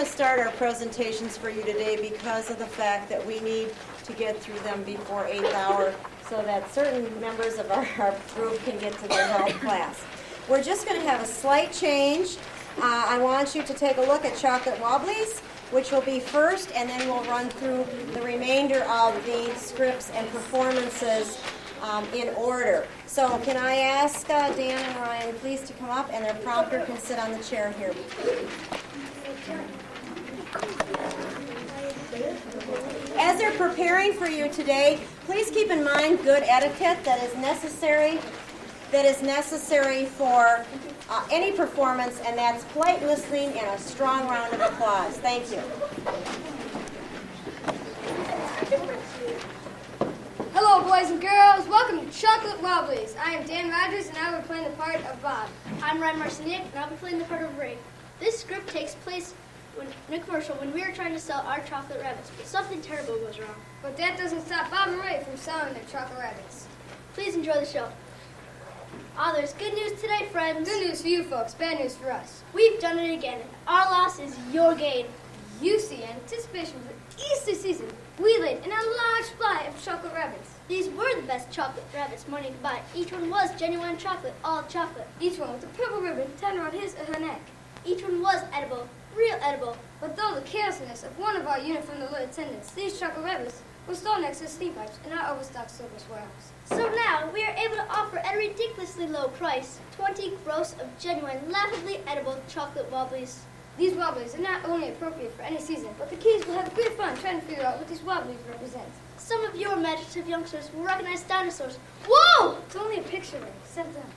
to start our presentations for you today because of the fact that we need to get through them before 8th hour so that certain members of our group can get to their health class. We're just going to have a slight change. I want you to take a look at Chocolate Wobblies, which will be first, and then we'll run through the remainder of the scripts and performances in order. So can I ask Dan and Ryan please to come up, and their prompter can sit on the chair here. As they're preparing for you today, please keep in mind good etiquette that is necessary for any performance, and that's polite listening and a strong round of applause. Thank you. Hello, boys and girls. Welcome to Chocolate Wobblies. I am Dan Rogers, and I will be playing the part of Bob. I'm Ryan Marciniak, and I'll be playing the part of Ray. This script takes place in a commercial when we are trying to sell our chocolate rabbits, but something terrible goes wrong. But that doesn't stop Bob and Ray from selling their chocolate rabbits. Please enjoy the show. There's good news today, friends. Good news for you folks, bad news for us. We've done it again. Our loss is your gain. You see, in anticipation for Easter season, we laid in a large supply of chocolate rabbits. These were the best chocolate rabbits money could buy. Each one was genuine chocolate, all chocolate. Each one with a purple ribbon tied around his or her neck. Each one was edible, real edible. But though the carelessness of one of our uniformed alert attendants, these chocolate rabbits were stored next to the steam pipes in our overstocked surplus warehouse. So now we are able to offer at a ridiculously low price 20 gross of genuine, laughably edible chocolate wobblies. These wobblies are not only appropriate for any season, but the kids will have great fun trying to figure out what these wobblies represent. Some of your imaginative youngsters will recognize dinosaurs. Whoa! It's only a picture, Ray. Set down.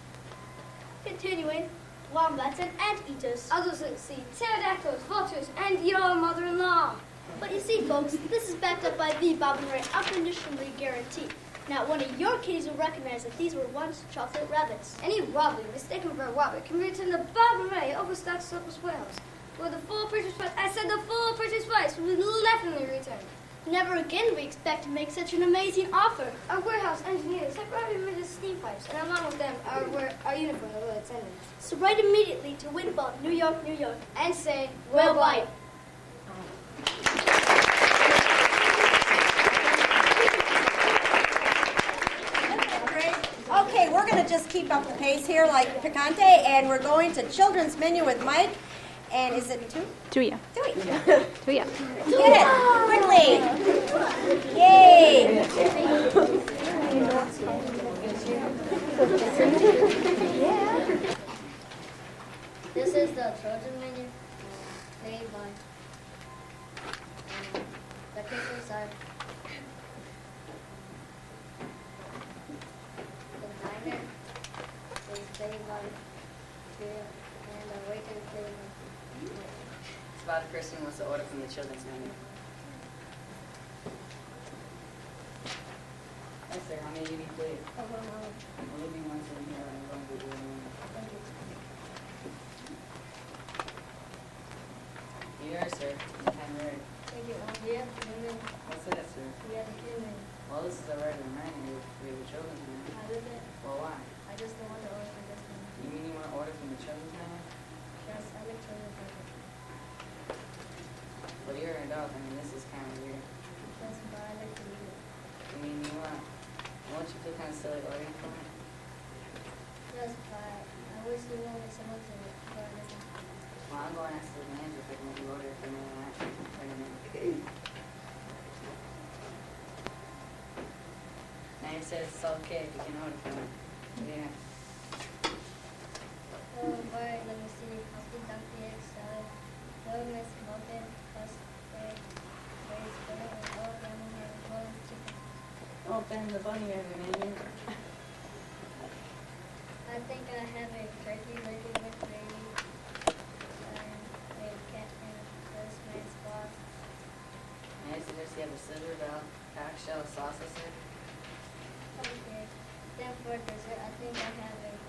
Continuing, wombats and anteaters. Others will see pterodactyls, vultures, and your mother-in-law. But you see, folks, this is backed up by the Bob and Ray unconditionally guarantee. Not one of your kiddies will recognize that these were once chocolate rabbits. Any wobbly mistaken for a wobbly can be returned to Bob and Ray overstocked surplus warehouse, where the full purchase price, I said the full purchase price, will be definitely returned. Never again we expect to make such an amazing offer. Our warehouse engineers have already removed the steam pipes, and along with them, our uniform alert attendants. So write immediately to Winball, New York, New York, and say, well bite. Okay, we're going to just keep up the pace here like Picante, and we're going to Children's Menu with Mike. And is it two? Tuya. Tuya. Tuya. Get it, quickly. Yay. This is the Trojan menu made by the pickles are the diner is made by Julia and the waiter is made by It's about a person who wants to order from the children's menu. Yes, sir. How many do you need, please? We'll leave one sitting here and one will be Here, sir. I'm ready. Thank you. Yeah, What's that, sir? yeah, the kid menu. Well, this is a regular menu. We have a children's menu. How is it? Well, why? I just don't want to order from this menu. You mean you want to order from the children's menu? Yes, I like children's menu. Well, you're an adult. I mean, this is kind of weird. Yes, but I like to eat it. I mean, won't you feel kind of silly ordering from it? Yes, but I wish you wanted someone to order this one. Well, I'm going to ask the manager if I can let you order from me and I can bring them in. Now you said it's okay if you can order from it. Yeah. Oh, but let me see. Humpty Dumpty egg salad, boiled miss muffin, crust egg, raised spinach, and all lemon and boiled chicken. Oh, Ben, the bunny has a menu. I think I have a turkey bacon with gravy, and a cat and first made sauce. May I suggest you have a scissor bell, pack shell salsa sir? Okay. Then for dessert, I think I have a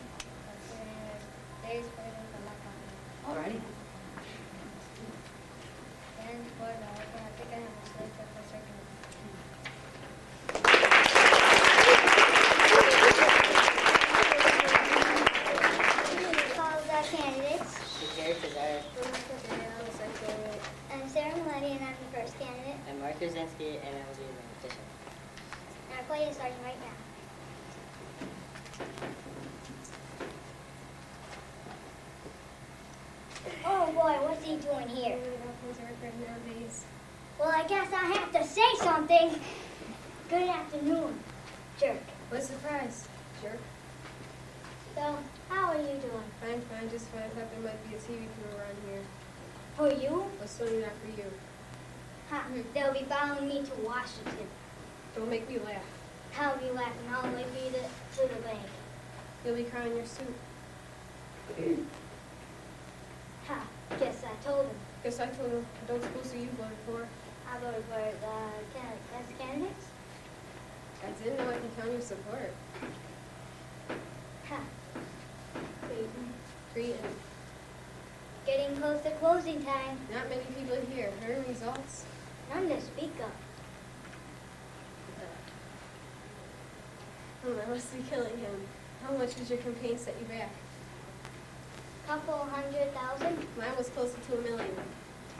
days for the palacana. Alrighty. And for the open, I think I have a slice of the chicken. Call the candidates. The characters are And Melody, and I'm the first candidate. I'm Mark Krasinski, and I will be the magician. And our play is starting right now. Oh boy, what's he doing here? Well, I guess I have to say something. Good afternoon, jerk. What's the prize, jerk? So, how are you doing? Fine, just fine. I thought there might be a TV crew around here. For you? But certainly not for you. Ha, they'll be following me to Washington. Don't make me laugh. I'll be laughing all the way to the bank. You'll be crying your soup. Ha, guess I told him. Guess I told him, I don't suppose who you voted for. I voted for the candidates. I didn't know I can count your support. Ha. Cretin. Getting close to closing time. Not many people here. Heard results? None to speak of. I must be killing him. How much did your campaign set you back? Couple 100,000. Mine was closer to $1 million.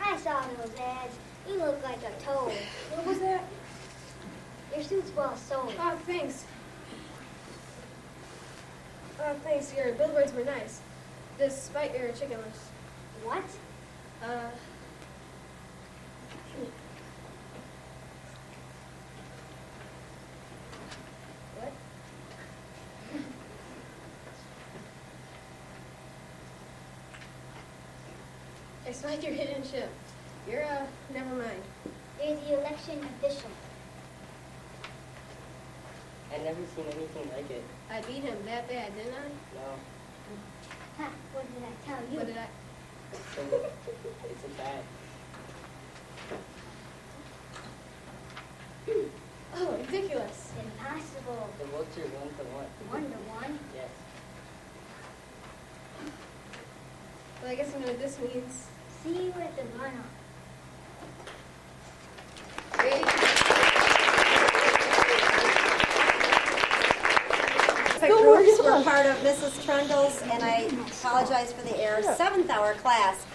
I saw those ads. You look like a toad. What was that? Your suit's well sold. Oh, thanks. Oh, thanks. Your billboards were nice. Despite your chicken lips. What? What? Despite your hidden ship. You're, never mind. You're the election official. I've never seen anything like it. I beat him that bad, didn't I? No, Ha, what did I tell you? What did I? it's a fact. Oh, ridiculous. Impossible. The votes are 1-to-1. 1-to-1. Yes. Well, I guess you know what this means. See you at the runoff. Groups were part of Mrs. Trundle's, and I apologize for the error, 7th hour class.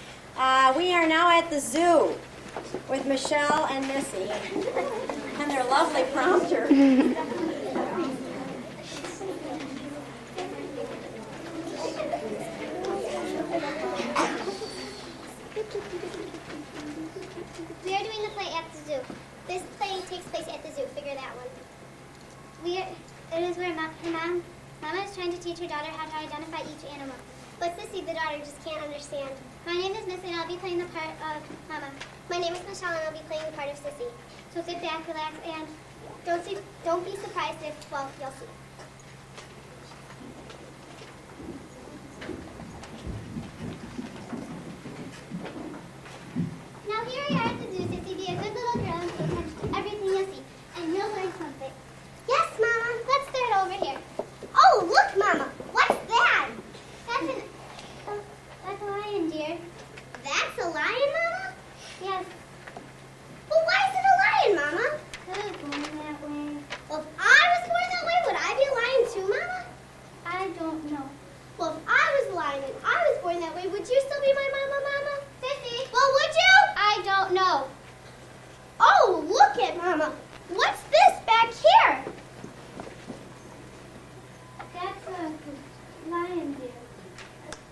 We are now at the zoo with Michelle and Missy and their lovely prompter. We are doing the play at the zoo. This play takes place at the zoo. Figure that one. It is where Mama is trying to teach her daughter how to identify each animal. But Sissy, the daughter, just can't understand. My name is Miss, and I'll be playing the part of Mama. My name is Michelle, and I'll be playing the part of Sissy. So sit back, relax, and don't be surprised if, well, you'll see. Now here we are at the zoo, Sissy. Be a good little girl and pay attention to everything you see, and you'll learn something. Yes, Mama. Let's start over here. Oh, look, Mama. What's that? That's a lion, dear. That's a lion, Mama? Yes. But why is it a lion, Mama? Because it was born that way. Well, if I was born that way, would I be a lion too, Mama? I don't know. Well, if I was a lion and I was born that way, would you still be my mama, Mama? Sissy? Well, would you? I don't know. Oh, look at Mama. What's this back here? That's a lion, dear.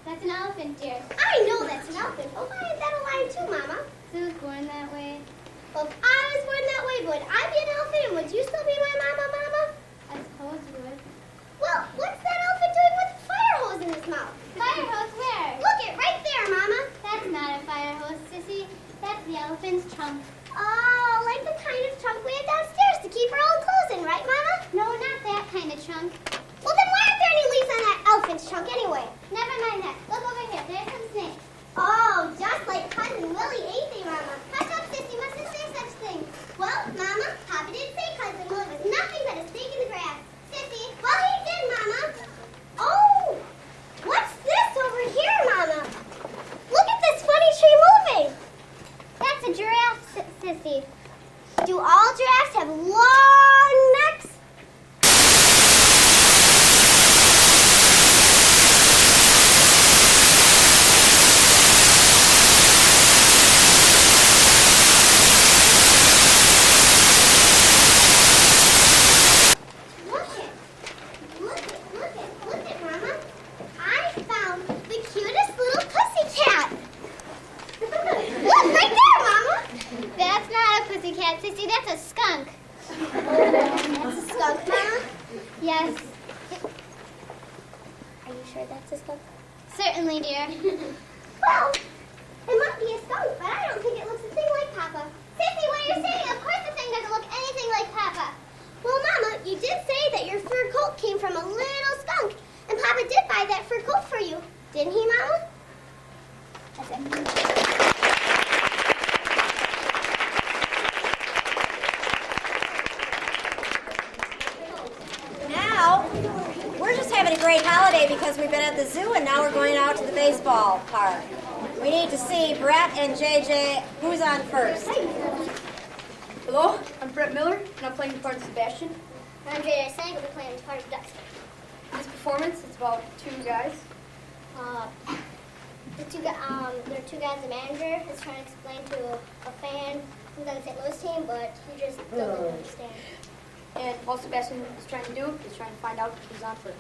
That's an elephant, dear. I know that's an elephant, but why is that a lion too, Mama? It was born that way. Well, if I was born that way, would I be an elephant and would you still be my mama, Mama? I suppose you would. Well, what's that elephant doing with a fire hose in his mouth? Fire hose where? Look it right there, Mama. That's not a fire hose, Sissy. That's the elephant's trunk. Oh, like the kind of trunk we had downstairs to keep our old clothes in, right, Mama? No, not that kind of trunk. Well, then why aren't there any leaves on that elephant's trunk anyway? Never mind that. Look over here. There's some snakes. Oh, just like Cousin Willie, ain't they, Mama? Hush up, Sissy. Mustn't say such things. Well, Mama, Papa did say Cousin Willie was nothing but a snake in the grass. Sissy, well, he did, Mama. Oh, what's this over here, Mama? Look at this funny tree moving. That's a giraffe, Sissy. Do all giraffes have long necks? Pussycat Sissy. That's a skunk. That's a skunk, Mama? Yes. Are you sure that's a skunk? Certainly, dear. Well, it might be a skunk, but I don't think it looks a thing like Papa. Sissy, what are you saying? Of course the thing doesn't look anything like Papa. Well, Mama, you did say that your fur coat came from a little skunk, and Papa did buy that fur coat for you. Didn't he, Mama? That's it. Now, we're just having a great holiday because we've been at the zoo and now we're going out to the baseball park. We need to see Brett and JJ. Who's on first? Hello, I'm Brett Miller, and I'm playing the part of Sebastian. I'm Jada Sang, we're playing part of Dexter. This performance, it's about two guys. There are two guys, the manager is trying to explain to a fan who's on the St. Louis team, but he just doesn't understand. And all Sebastian is trying to do is trying to find out who's on first.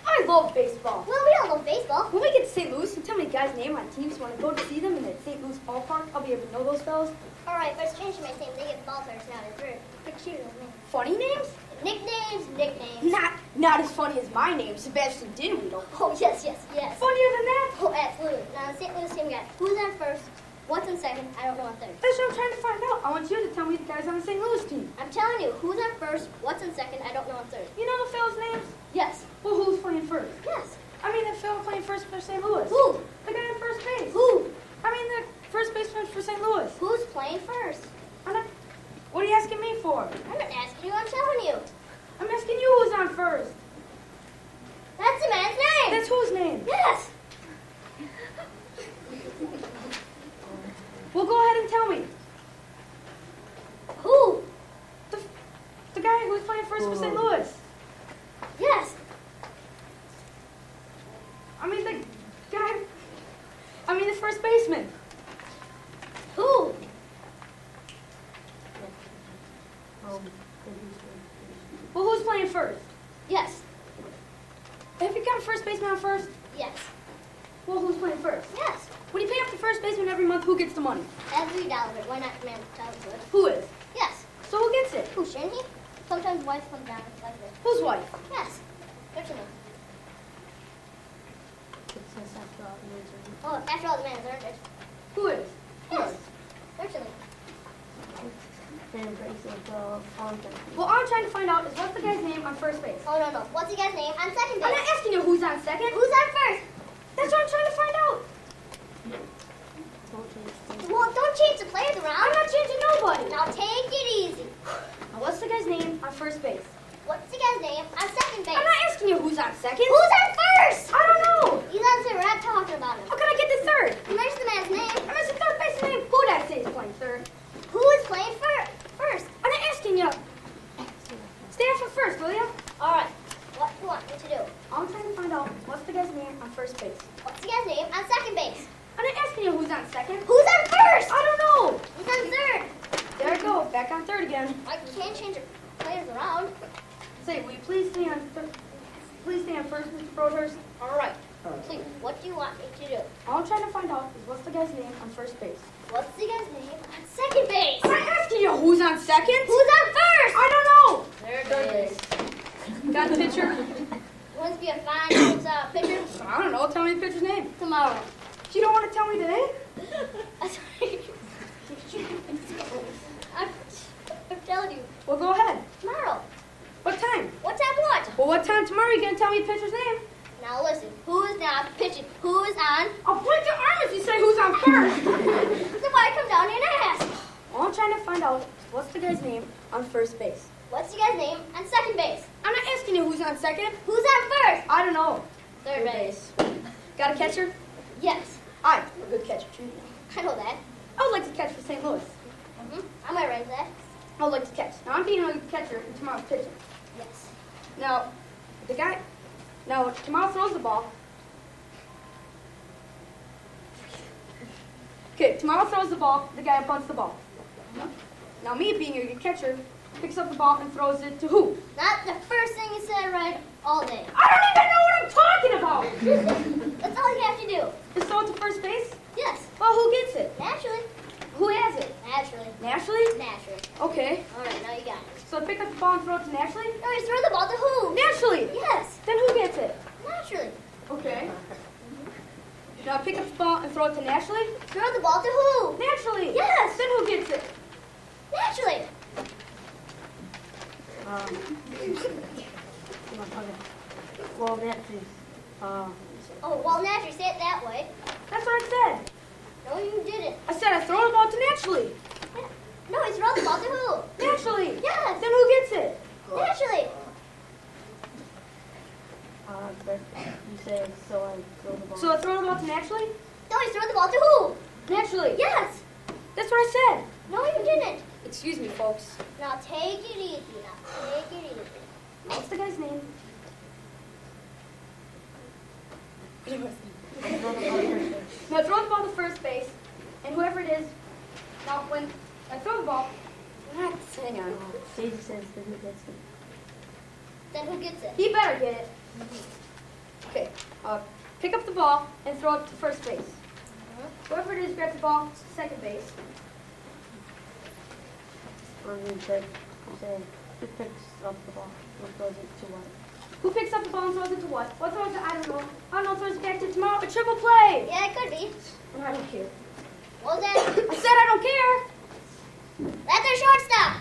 I love baseball. Well, we all love baseball. When we get to St. Louis, you tell me the guys' name on teams. When I go to see them in the St. Louis ballpark, I'll be able to know those fellas. All right, but it's changing my name. They get ball players now. They're pretty cute, isn't it? Funny names? Nicknames. Not as funny as my name, Sebastian Dinwiddle. Oh, yes. Funnier than that? Oh, absolutely. Now, the St. Louis team got who's on first, what's on second, I don't know on third. That's what I'm trying to find out. I want you to tell me the guys on the St. Louis team. I'm telling you, who's on first, what's on second, I don't know on third. You know the fellas' names? Yes. Well, who's playing first? Yes. I mean, the fella playing first for St. Louis. Who? The guy on first base. Who? I mean, the first baseman for St. Louis. Who's playing first? What are you asking me for? I'm not asking you, I'm telling you. I'm asking you who's on first. That's the man's name. That's whose name? Yes. Well, go ahead and tell me. Who? The guy who's playing first for St. Louis. Yes. The first baseman. Who? Well, who's playing first? Yes. Have you got a first baseman on first? Yes. Well, who's playing first? Yes. When you pay off the first baseman every month, who gets the money? $3. Why not the man tell us it? Who is? Yes. So who gets it? Who, shouldn't he? Sometimes wife comes down like this. Whose wife? Yes. What's your name? Oh, after all the man has earned it. Who is? Yes. What's your name? Well, all I'm trying to find out is what's the guy's name on first base. Oh, no. What's the guy's name on second I'm base? not asking you who's on second. Who's on first? That's what I'm trying to find out. Well, don't change the players around. I'm not changing nobody. Now take it easy. Now, what's the guy's name on first base? What's the guy's name on second base? I'm not asking you who's on second. Who's on first? I don't know. He's on third. We're not talking about him. How can I get the third? You mentioned the man's name. I missed the third baseman name. Who did I say is playing third? Who is playing first? I'm not asking you. Stand for first, will you? All right. What do you want me to do? I'm trying to find out what's the guy's name on first base. What's the guy's name on second base? I'm not asking you who's on second. Who's on first? I don't know. Who's on third? There I go. Back on third again. You can't change your players around. Say, will you please stay on third? Please stay on first, Mr. Broadhurst. All right. Please, what do you want me to do? All I'm trying to find out is what's the guy's name on first base. What's the guy's name on second base? I'm not asking you who's on second. Who's on first? I don't know. Third base. Got the pitcher? Wants to be a fine pitcher I don't know. Tell me the pitcher's name. tomorrow. You don't want to tell me today? I'm telling you, Well, go ahead. tomorrow. What time? What time what? Well, what time tomorrow are you going to tell me the pitcher's name? Now listen, who is now pitching? Who is on? I'll break your arm if you say who's on first. Then why come down here and ask? All I'm trying to find out is what's the guy's name on first base. What's the guy's name on second base? I'm not asking you who's on second. Who's on first? I don't know. Third base. Got a catcher? Yes, I'm a good catcher, too. I know that. I would like to catch for St. Louis. I might raise that. I would like to catch. Now, I'm being a good catcher in tomorrow's pitching. Yes. Now, tomorrow throws the ball. Okay, tomorrow throws the ball, the guy bunts the ball. Now, me being a good catcher, picks up the ball and throws it to who? Not the first thing you said right all day. I don't even know what I'm talking about! That's all you have to do. Just throw it to first base? Yes, Well, who gets it? naturally. Who has it? Throw the ball to who? Naturally. Yes. Then who gets it? Naturally. Well, naturally. Oh, well, naturally, say it that way. That's what I said. No, you didn't. I said I throw the ball to naturally. No, he's throw the ball to who? Naturally. Yes. Then who gets it? Naturally. You say so I throw the ball. So I throw the ball to naturally? No, he's throw the ball to who? Naturally. Yes. That's what I said. No, you didn't. Excuse me, folks. Now take it easy. Now take it easy. What's the guy's name? Now throw the ball to first base, and whoever it is, now when I throw the ball, hang on. Daisy says that who gets it. Then who gets it? He better get it. Okay, pick up the ball and throw it to first base. Whoever it is grabs the ball to second base. You say who picks up the ball? Who throws it to what? Who picks up the ball and throws it to what? What throws it? I don't know. I don't know. Throws it back to tomorrow. A triple play. Yeah, it could be. I don't care. What was that? I said I don't care. That's our shortstop.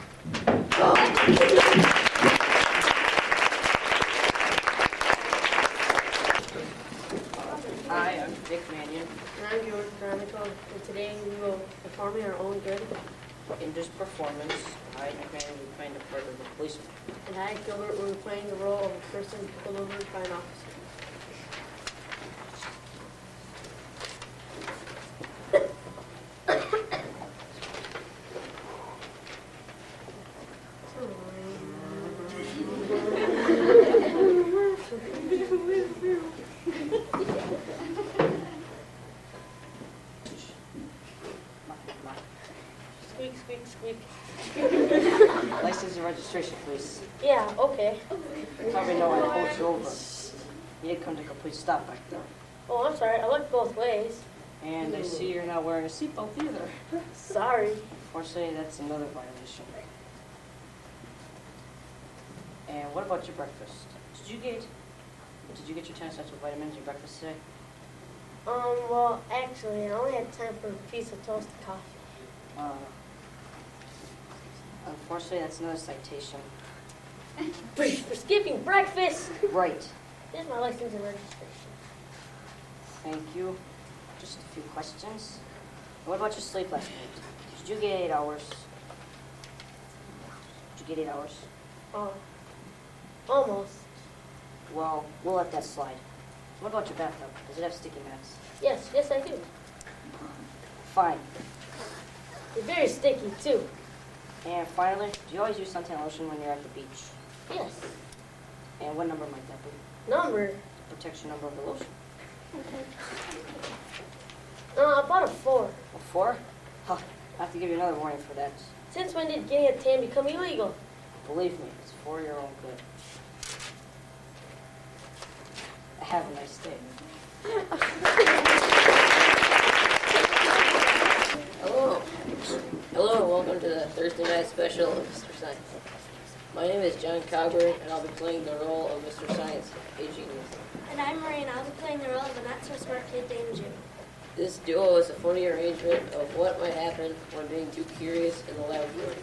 Hi, I'm Dick Mannion. And I'm George Chronicle, and today we will be performing our own good. In this performance, I, Dick Mannion, will be playing the part of the policeman. And I, Gilbert, will be playing the role of a person pulled over by an officer. Squeak, squeak, squeak. License and registration, please. Yeah, okay. You probably know I pulled you over. You did come to a complete stop back there. Oh, I'm sorry. I looked both ways. And I see you're not wearing a seatbelt either. Sorry. Unfortunately, that's another violation. And what about your breakfast? Did you get your 10 cents of vitamins in your breakfast today? Well, actually, I only had time for a piece of toasted coffee. Unfortunately, that's another citation. For skipping breakfast. Right. Here's my license and registration. Thank you. Just a few questions. What about your sleep last night? Did you get 8 hours? Did you get 8 hours? Almost. Well, we'll let that slide. What about your bathtub? Does it have sticky mats? Yes, I do. Fine. It's very sticky, too. And finally, do you always use suntan lotion when you're at the beach? Yes. And what number might that be? Number? Protection number of the lotion. About a 4. A 4? Huh. I have to give you another warning for that. Since when did getting a tan become illegal? Believe me, it's for your own good. Have a nice day. Hello. Hello, and welcome to the Thursday night special of Mr. Science. My name is John Cogburn, and I'll be playing the role of Mr. Science, a genius. And I'm Marie, and I'll be playing the role of a not-so-smart kid named Jim. This duo is a funny arrangement of what might happen when being too curious in the laboratory.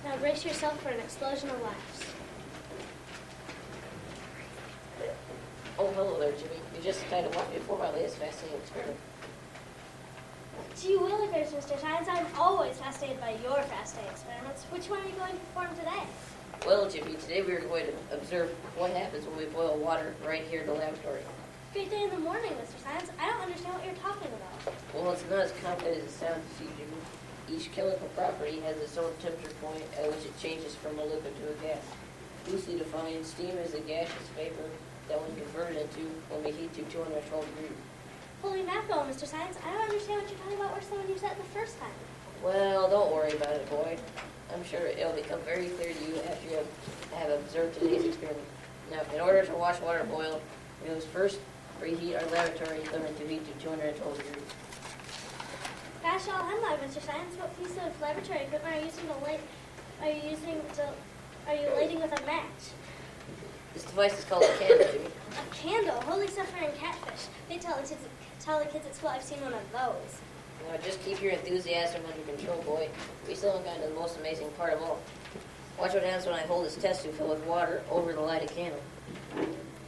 Now brace yourself for an explosion of laughs. Oh, hello there, Jimmy. You just kind of walked before my latest fascinating experiment. Gee willikers, Mr. Science, I'm always fascinated by your fascinating experiments. Which one are you going to perform today? Well, Jimmy, today we are going to observe what happens when we boil water right here in the laboratory. Great day in the morning, Mr. Science. I don't understand what you're talking about. Well, it's not as complicated as it sounds to you, Jimmy. Each chemical property has its own temperature point at which it changes from a liquid to a gas. Loosely defined, steam is a gaseous vapor that when converted into when we heat to 212 degrees. Holy mackerel, Mr. Science. I don't understand what you're talking about worse than when you said it the first time. Well, don't worry about it, boy. I'm sure it'll become very clear to you after you have observed today's experiment. Now, in order to watch water boil, we must first preheat our laboratory equipment to heat to 212 degrees. Gosh, all hemlock, Mr. Science. What piece of laboratory equipment are you using to light? Are you lighting with a match? This device is called a candle, Jimmy. A candle. Holy suffering catfish. They tell the kids at school I've seen one of those. Just keep your enthusiasm under control, boy. We still haven't gotten to the most amazing part of all. Watch what happens when I hold this test tube filled with water over the lighted candle.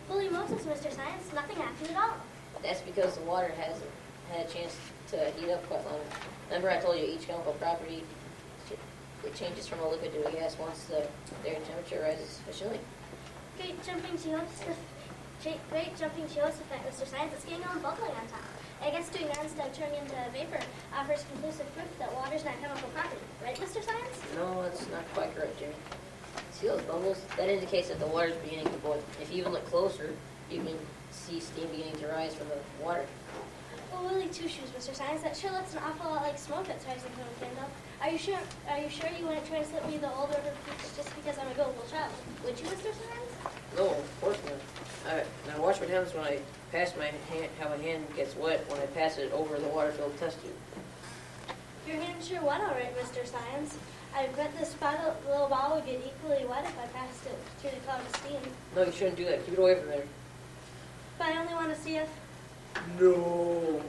Holy Moses, Mr. Science, nothing happened at all. That's because the water hasn't had a chance to heat up quite long. Remember I told you each chemical property, it changes from a liquid to a gas once their temperature rises sufficiently. Great jumping Jehoshaphat, Mr. Science. It's getting all bubbly on top. I guess doing that instead of turning into vapor offers conclusive proof that water's not chemical property. Right, Mr. Science? No, that's not quite correct, Jimmy. See those bubbles? That indicates that the water's beginning to boil. If you even look closer, you can see steam beginning to rise from the water. Well, Willie Two Shoes, Mr. Science. That sure looks an awful lot like smoke that's rising from the candle. Are you sure you wouldn't try to slip me the old order of peaches just because I'm a gullible child? Would you, Mr. Science? No, of course not. Now watch what happens when I pass my hand, how my hand gets wet when I pass it over the water-filled test tube. Your hand's sure wet, all right, Mr. Science. I bet this little ball would get equally wet if I passed it through the cloud of steam. No, you shouldn't do that. Keep it away from there. But I only want to see if... No.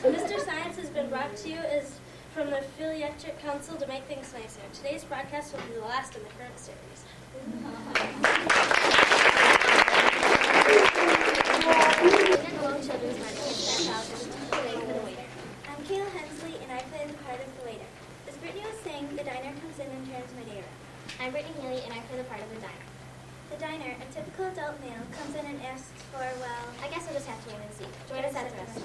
Mr. Science has been brought to you is from the Philatelic Council to make things nicer. Today's broadcast will be the last in the current series. I'm Kayla Hensley, and I play the part of the waiter. As Brittany was saying, the diner comes in and turns my day around. I'm Brittany Healy, and I play the part of the diner. The diner, a typical adult male, comes in and asks for, well... I guess we'll just have to wait and see. Join us at the rest.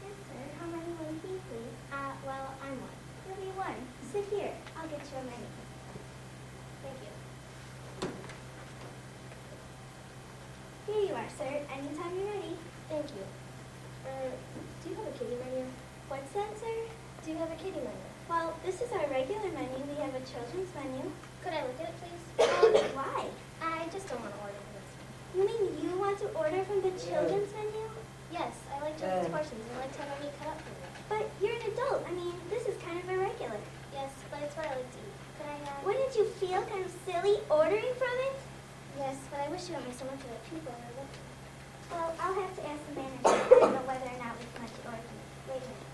Yes, sir. How many will you be, please? Well, I'm one. You'll be one. Sit here. I'll get you a menu. Thank you. Here you are, sir. Anytime you're ready. Thank you. Do you have a kiddie menu? What's that, sir? Do you have a kiddie menu? Well, this is our regular menu. We have a children's menu. Could I look at it, please? Why? I just don't want to order from this one. You mean you want to order from the children's menu? Yes, I like children's portions and I like to have my meat cut up for them. But you're an adult. I mean, this is kind of irregular. Yes, but it's what I like to eat. Could I have... Wouldn't you feel kind of silly ordering from it? Yes, but I wish you had my stomach for the people who are looking. Well, I'll have to ask the manager. I don't know whether or not we can let you order from it. Wait a minute.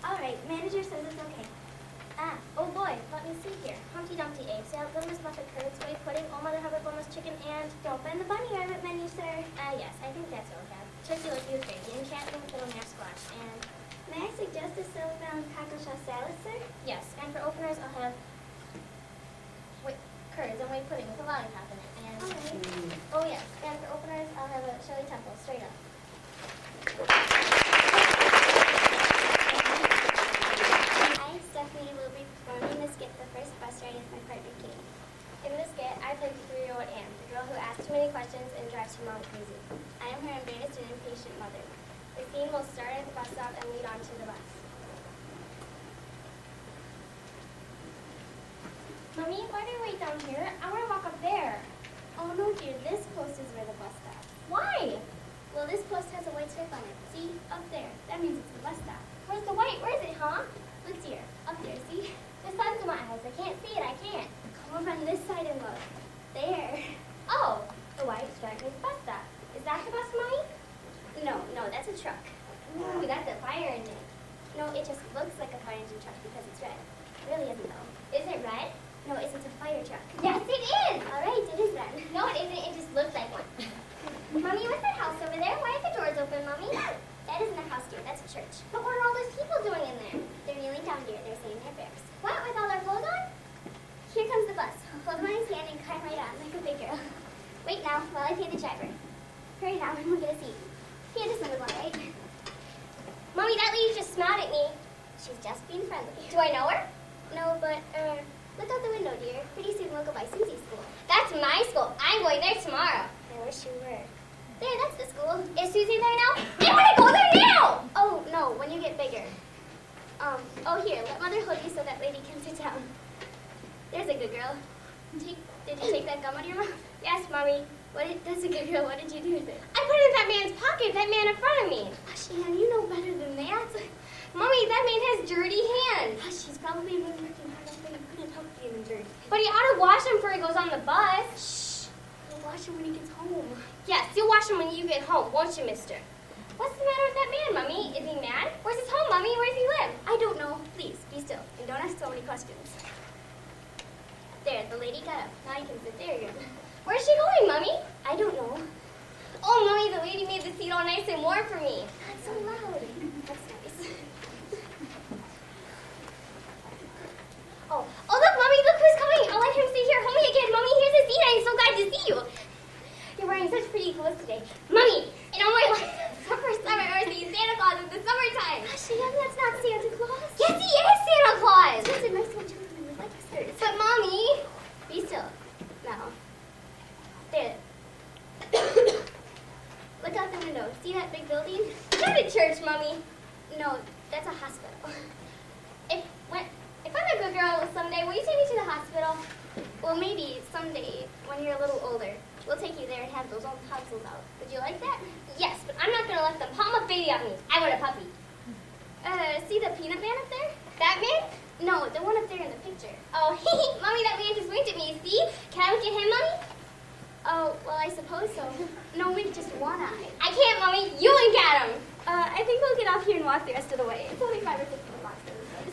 All right, manager says it's okay. Oh boy, let me see here. Humpty Dumpty eggs, Little Miss Muffet curds, whey pudding, Old Mother Hubbard boneless chicken, and... Don't bend the bunny rabbit menu, sir. Yes, I think that's what we have. Turkey leg beef gravy, and cat and fiddle mash squash, and... May I suggest a silver-bound cockle shell salad, sir? Yes, and for openers I'll have... curds and whey pudding with a lollipop in it, and... All right. Oh yes, and for openers I'll have a Shirley Temple, straight up. I, Stephanie, will be performing the skit The First Bus Ride with my partner, Katie. In this skit, I play the 3-year-old Anne, the girl who asks too many questions and drives her mom crazy. I am her embarrassed and impatient mother. The scene will start at the bus stop and lead on to the bus. Mommy, why do you wait down here? I want to walk up there. Oh, no, dear. This post is where the bus stops. Why? Well, this post has a white stripe on it. See? Up there. That means it's the bus stop. Where's the white? Where is it, huh? Look, dear. Up there, see? The sun's in my eyes. I can't see it. I can't. Come over on this side and look. There. Oh, the white stripe means bus stop. Is that the bus, Mommy? No, that's a truck. Ooh, that's a fire engine. No, it just looks like a fire engine truck because it's red. It really isn't, though. Is it red? No, it's a fire truck. Yes, it is. All right, it is then. No, it isn't. It just looks like one. Mommy, what's that house over there? Why are the doors open, Mommy? That isn't a house, dear. That's a church. But what are all those people doing in there? They're kneeling down, dear. They're saying their prayers. What, with all their clothes on? Here comes the bus. Hold Money's hand and climb right on like a big girl. Wait now while I pay the driver. Hurry now and we'll get a seat. Here, this one was all right. Mommy, that lady just smiled at me. She's just being friendly. Do I know her? No, but, look out the window, dear. Pretty soon we'll go by Susie's school. That's my school. I'm going there tomorrow. I wish you were. There, that's the school. Is Susie there now? I want to go there now! Oh, no, when you get bigger. Oh, here, let Mother hold you so that lady can sit down. There's a good girl. Take Did you take that gum out of your mouth? Yes, Mommy. That's a good girl. What did you do with it? I put it in that man's pocket, that man in front of me. Hush, Ann, you know better than that. Mommy, that man has dirty hands. Hush, he's probably been working hard all day. You couldn't help being dirty. But he ought to wash them before he goes on the bus. Shh. He'll wash him when he gets home. Yes, you'll wash them when you get home, won't you, mister? What's the matter with that man, Mummy? Is he mad? Where's his home, Mummy? Where does he live? I don't know. Please, be still. And don't ask so many questions. There, the lady got up. Now you can sit there again. Where's she going, Mummy? I don't know. Oh, Mummy, the lady made the seat all nice and warm for me. Not so loud. That's nice. Oh, look, Mummy, look who's coming. I'll let him sit here. Homie again, Mummy, here's his seat. I'm so glad to see you. You're wearing such pretty clothes today. Mummy, in all my life, it's the first time I've ever seen Santa Claus in the summertime. Hush, Ann, that's not Santa Claus. Yes, he is Santa Claus. Just a nice one children with like skirts. But, Mommy, Be still. Now. There. Look out the window. See that big building? go to church, Mummy. No, that's a hospital. If I'm a good girl someday, will you take me to the hospital? Well, maybe someday, when you're a little older, we'll take you there and have those old tonsils out. Would you like that? Yes, but I'm not going to let them palm a baby on me. I want a puppy. See the peanut man up there? That man? No, the one up there in the picture. Oh, Mommy, that man just winked at me. See? Can I look at him, Mommy? Oh, well, I suppose so. No, wink just one eye. I can't, Mommy. You wink at him. I think we'll get off here and walk the rest of the way. It's only 5 or 6 blocks to this place.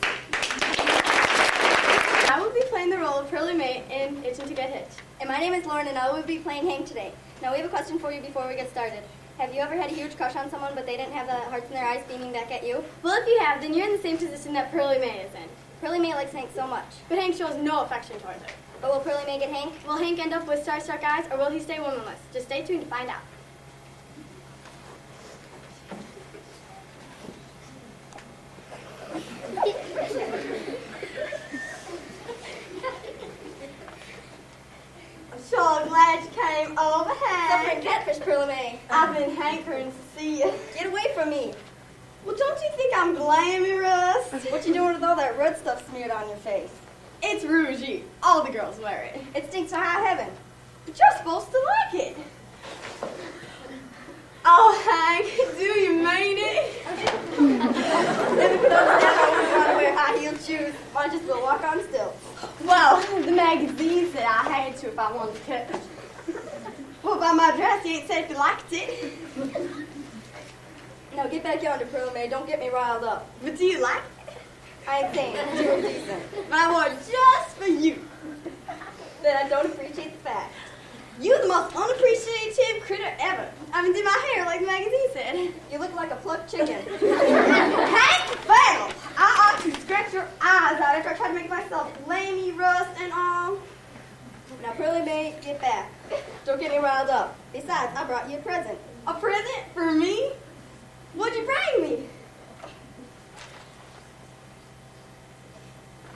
I will be playing the role of Pearly May in Itching to Get Hitched. And my name is Lauren, and I will be playing Hank today. Now, we have a question for you before we get started. Have you ever had a huge crush on someone, but they didn't have the hearts in their eyes beaming back at you? Well, if you have, then you're in the same position that Pearly May is in. Pearly May likes Hank so much. But Hank shows no affection towards her. But will Pearly May get Hank? Will Hank end up with starstruck eyes, or will he stay womanless? Just stay tuned to find out. I'm so glad you came over, Hank. Suffering catfish, Pearly May. I've been hankering to see you. Get away from me. Well, don't you think I'm glamorous? What you doing with all that red stuff smeared on your face? It's Rouge. All the girls wear it. It stinks to high heaven. But you're supposed to like it. Oh, Hank, do you mean it? If you could understand why women want to wear high-heeled shoes, why just go walk on stilts? Well, the magazine said I had to if I wanted to cut. Well, by my dress, you ain't said if you liked it. Now get back yonder, Pearly May. Don't get me riled up. But do you like it? I ain't saying it. You're decent. But I wore it just for you. Then I don't appreciate the fact. You're the most unappreciative critter ever. I mean, do my hair like the magazine said. You look like a plucked chicken. Hank Bell! I ought to scratch your eyes out after I try to make myself lamey, rust, and all. Now, Pearly May, get back. Don't get me riled up. Besides, I brought you a present. A present for me? What'd you bring me?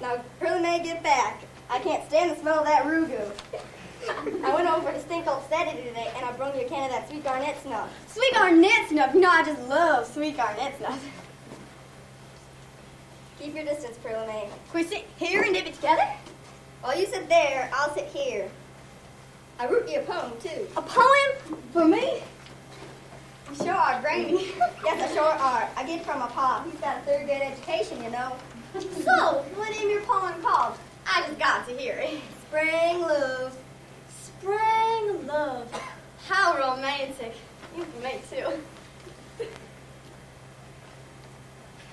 Now, Pearly May, get back. I can't stand the smell of that Rugu. I went over to Stink Old Saturday today, and I brought you a can of that sweet garnet snuff. Sweet garnet snuff. You know, I just love sweet garnet snuff. Keep your distance, Pearly May. Can we sit here and dip it together? While you sit there, I'll sit here. I wrote you a poem, too. A poem? For me? You sure are, Granny. Yes, I sure are. I get it from my pa. He's got a third-grade education, you know. So, what is your poem called? I just got to hear it. Spring love. Spring love. How romantic. You can make too.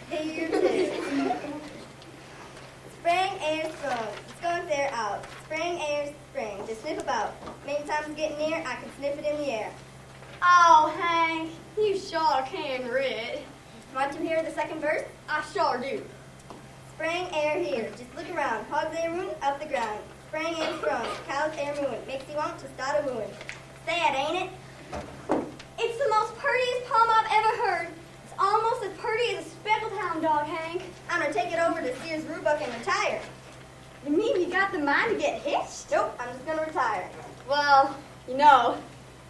Here it is. Spring air strong. It's going fair out. Spring air spring. Just sniff about. Many times it's getting near, I can sniff it in the air. Oh, Hank, you sure can read. Want to hear the second verse? I sure do. Spring air here. Just look around. Hogs air room up the ground. Spring air strong. Cows air mooing. Makes you want to start a wooing. Sad, ain't it? It's the most prettiest poem I've ever heard. It's almost as pretty as a speckled hound dog, Hank. I'm gonna take it over to Sears Roebuck and retire. You mean you got the mind to get hitched? Nope, I'm just gonna retire. Well, you know,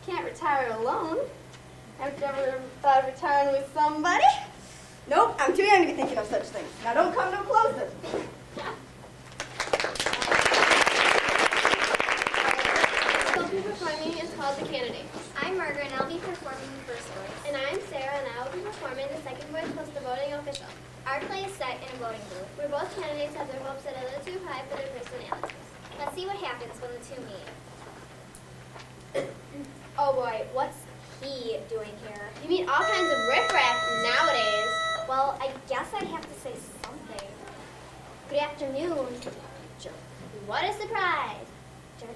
can't retire alone. Have you ever thought of retiring with somebody? Nope, I'm too young to be thinking of such things. Now don't come no closer. be performing is called The Candidate. I'm Margaret, and I'll be performing the first voice. And I'm Sarah, and I will be performing the second voice plus the voting official. Our play is set in a voting booth. Where both candidates have their hopes set a little too high for their personalities. Let's see what happens when the two meet. Oh boy, what's he doing here? You meet all kinds of riffraff nowadays. Well, I guess I'd have to say something. Good afternoon. Jerk. What a surprise. Jerk.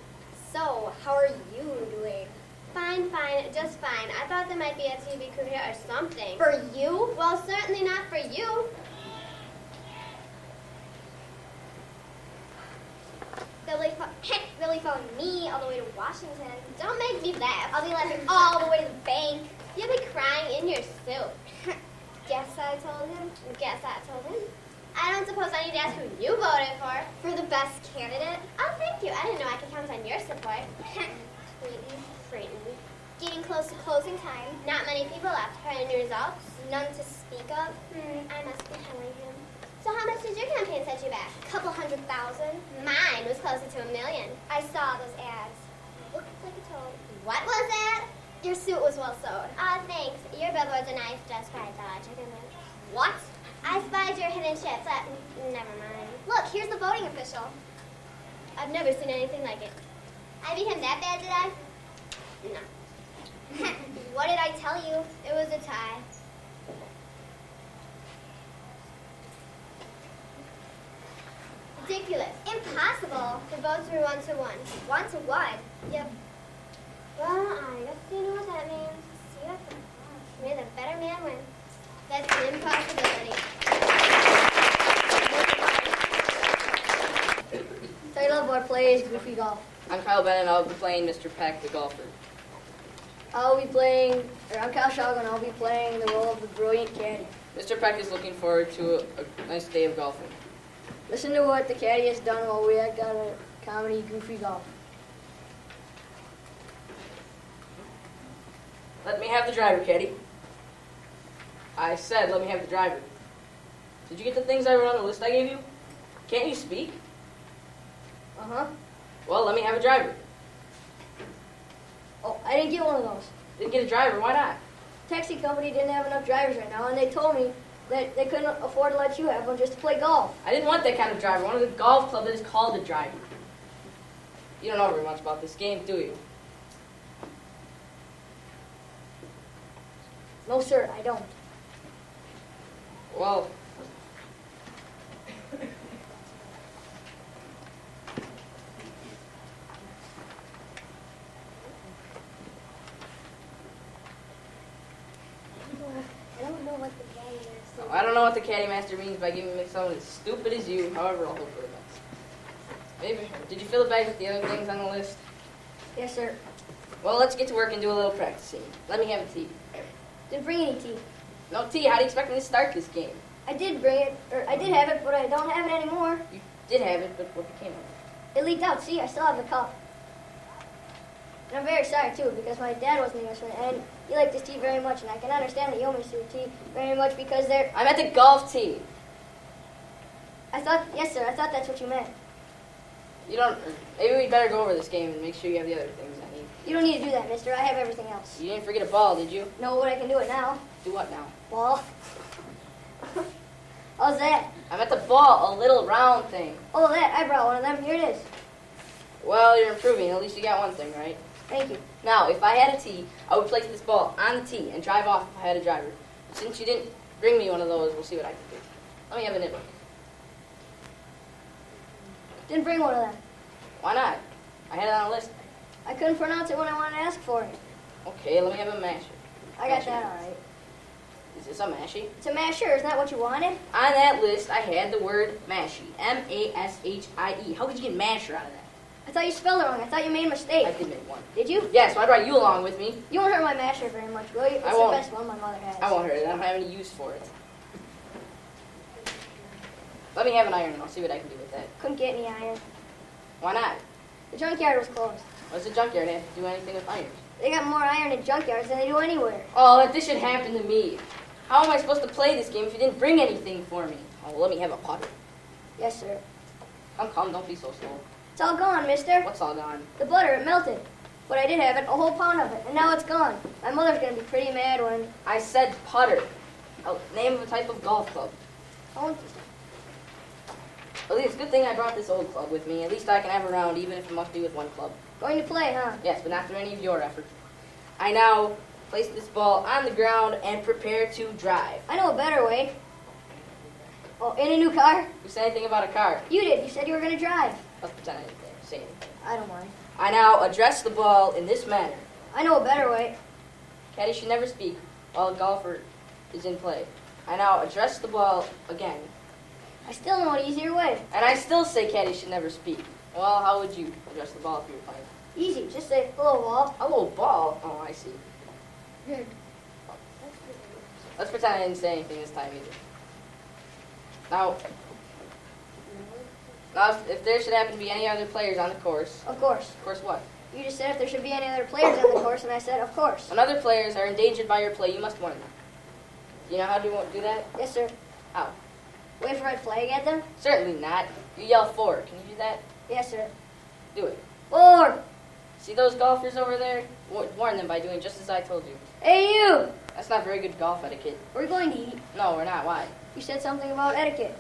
So, how are you doing? Fine, just fine. I thought there might be a TV career or something. For you? Well, certainly not for you. Billy followed me all the way to Washington. Don't make me laugh. I'll be laughing all the way to the bank. You'll be crying in your soup. Guess I told him. Guess I told him. I don't suppose I need to ask who you voted for. For the best candidate. Oh, thank you. I didn't know I could count on your support. Frightened. Getting close to closing time. Not many people left. Heard any results? None to speak of. I must be telling him. So how much did your campaign set you back? Couple 100,000. Mine was closer to $1 million. I saw those ads. Looked like a toad. What was that? Your suit was well sewed. Thanks. Your billboards are nice, just right, though. I checked them out. What? I spied your hidden ships. Never mind. Look, here's the voting official. I've never seen anything like it. I became that bad, did I? No. What did I tell you? It was a tie. Ridiculous. Impossible. The votes were 1-1. 1-1. Yep. Well, I guess you know what that means. See what May the better man win. That's an impossibility. Title of our play is Goofy Golf. I'm Kyle Bennett, I'll be playing Mr. Peck, the golfer. I'm Kyle Shog, and I'll be playing the role of the brilliant caddy. Mr. Peck is looking forward to a nice day of golfing. Listen to what the caddy has done while we act out a comedy Goofy Golf. Let me have the driver, caddy. I said, let me have the driver. Did you get the things I wrote on the list I gave you? Can't you speak? Uh-huh. Well, let me have a driver. Oh, I didn't get one of those. Didn't get a driver, why not? Taxi company didn't have enough drivers right now, and they told me that they couldn't afford to let you have one just to play golf. I didn't want that kind of driver. I wanted a golf club that is called a driver. You don't know very much about this game, do you? No, sir, I don't. Well, I don't know what the caddy is. I don't know what the caddy master means by giving me someone as stupid as you. However, I'll hope for the best. Maybe. Did you fill the bag with the other things on the list? Yes, sir. Well, let's get to work and do a little practicing. Let me have a tee. Didn't bring any tea. No tea? How do you expect me to start this game? I did bring it, or I did have it, but I don't have it anymore. You did have it, but what became of it? It leaked out. See, I still have the cup. And I'm very sorry, too, because my dad was an Englishman, and he liked his tea very much, and I can understand that you miss your tea very much because they're... I'm at the golf tee. Yes, sir, I thought that's what you meant. You don't... Maybe we'd better go over this game and make sure you have the other things I need. You don't need to do that, mister. I have everything else. You didn't forget a ball, did you? No, but I can do it now. Do what now? Ball. How's that? I'm at the ball, a little round thing. Oh, that. I brought one of them. Here it is. Well, you're improving. At least you got one thing, right? Thank you. Now, if I had a tee, I would place this ball on the tee and drive off if I had a driver. But since you didn't bring me one of those, we'll see what I can do. Let me have a nibble. Didn't bring one of them. Why not? I had it on a list. I couldn't pronounce it when I wanted to ask for it. Okay, let me have a masher. I got that all right. Is this a mashie? It's a masher. Isn't that what you wanted? On that list, I had the word mashie. M-A-S-H-I-E. How could you get masher out of that? I thought you spelled it wrong. I thought you made a mistake. I did make one. Did you? Yeah, so I brought you along with me. You won't hurt my masher very much, will you? It's I the won't. best one my mother has. I won't hurt it. I don't have any use for it. Let me have an iron and I'll see what I can do with that. Couldn't get any iron. Why not? The junkyard was closed. What's the junkyard have to do anything with irons? They got more iron in junkyards than they do anywhere. Oh, that this should happen to me. How am I supposed to play this game if you didn't bring anything for me? Oh, let me have a putter. Yes, sir. Come, don't be so slow. It's all gone, mister. What's all gone? The butter, it melted. But I did have it, a whole pound of it, and now it's gone. My mother's gonna be pretty mad when... I said putter. Name of a type of golf club. Oh, At least, good thing I brought this old club with me. At least I can have a round, even if it must be with one club. going to play, huh? Yes, but not through any of your effort. I now place this ball on the ground and prepare to drive. I know a better way. Oh, in a new car? You said anything about a car? You did. You said you were gonna drive. Let's pretend I didn't say anything. I don't mind. I now address the ball in this manner. I know a better way. Caddy should never speak while a golfer is in play. I now address the ball again. I still know an easier way. And I still say caddy should never speak. Well, how would you address the ball if you were playing? Easy. Just say, hello, ball. Hello, ball. Oh, I see. Good. Let's pretend I didn't say anything this time either. Now, if there should happen to be any other players on the course, Of course. of course what? You just said if there should be any other players on the course, and I said, of course. When other players are endangered by your play, you must warn them. Do you know how to do that? Yes, sir. How? Wave red flag at them? Certainly not. You yell forward. Can you do that? Yes, sir. Do it. Forward. See those golfers over there? Warn them by doing just as I told you. Hey, you. That's not very good golf etiquette. We're going to eat. No, we're not. Why? You said something about etiquette.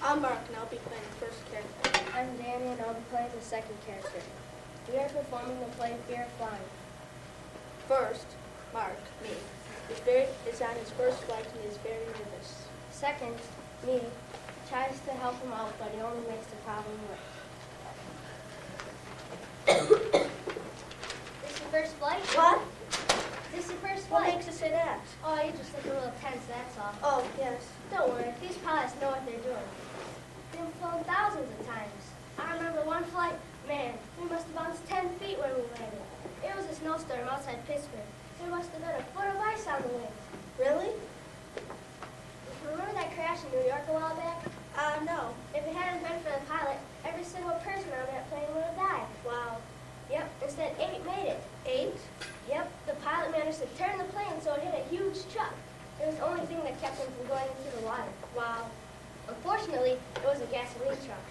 I'm Mark, and I'll be playing the first character. I'm Danny, and I'll be playing the second character. We are performing the play Fear of Flying. First, Mark, me. is on his first flight and is very nervous. Second, me, tries to help him out, but he only makes the problem worse. This your first flight? What? This your first What flight? makes you say that? Oh, you just look a little tense, that's all. Oh, yes. Don't worry, these pilots know what they're doing. They've flown thousands of times. I remember one flight, man, we must have bounced 10 feet when we landed. It was a snowstorm outside Pittsburgh. There must have been a foot of ice on the wings. Really? Remember that crash in New York a while back? No. If it hadn't been for the pilot, every single person on that plane would have died. Wow. Yep, instead 8 made it. 8? Yep, the pilot managed to turn the plane so it hit a huge truck. It was the only thing that kept him from going into the water. Wow. Unfortunately, it was a gasoline truck.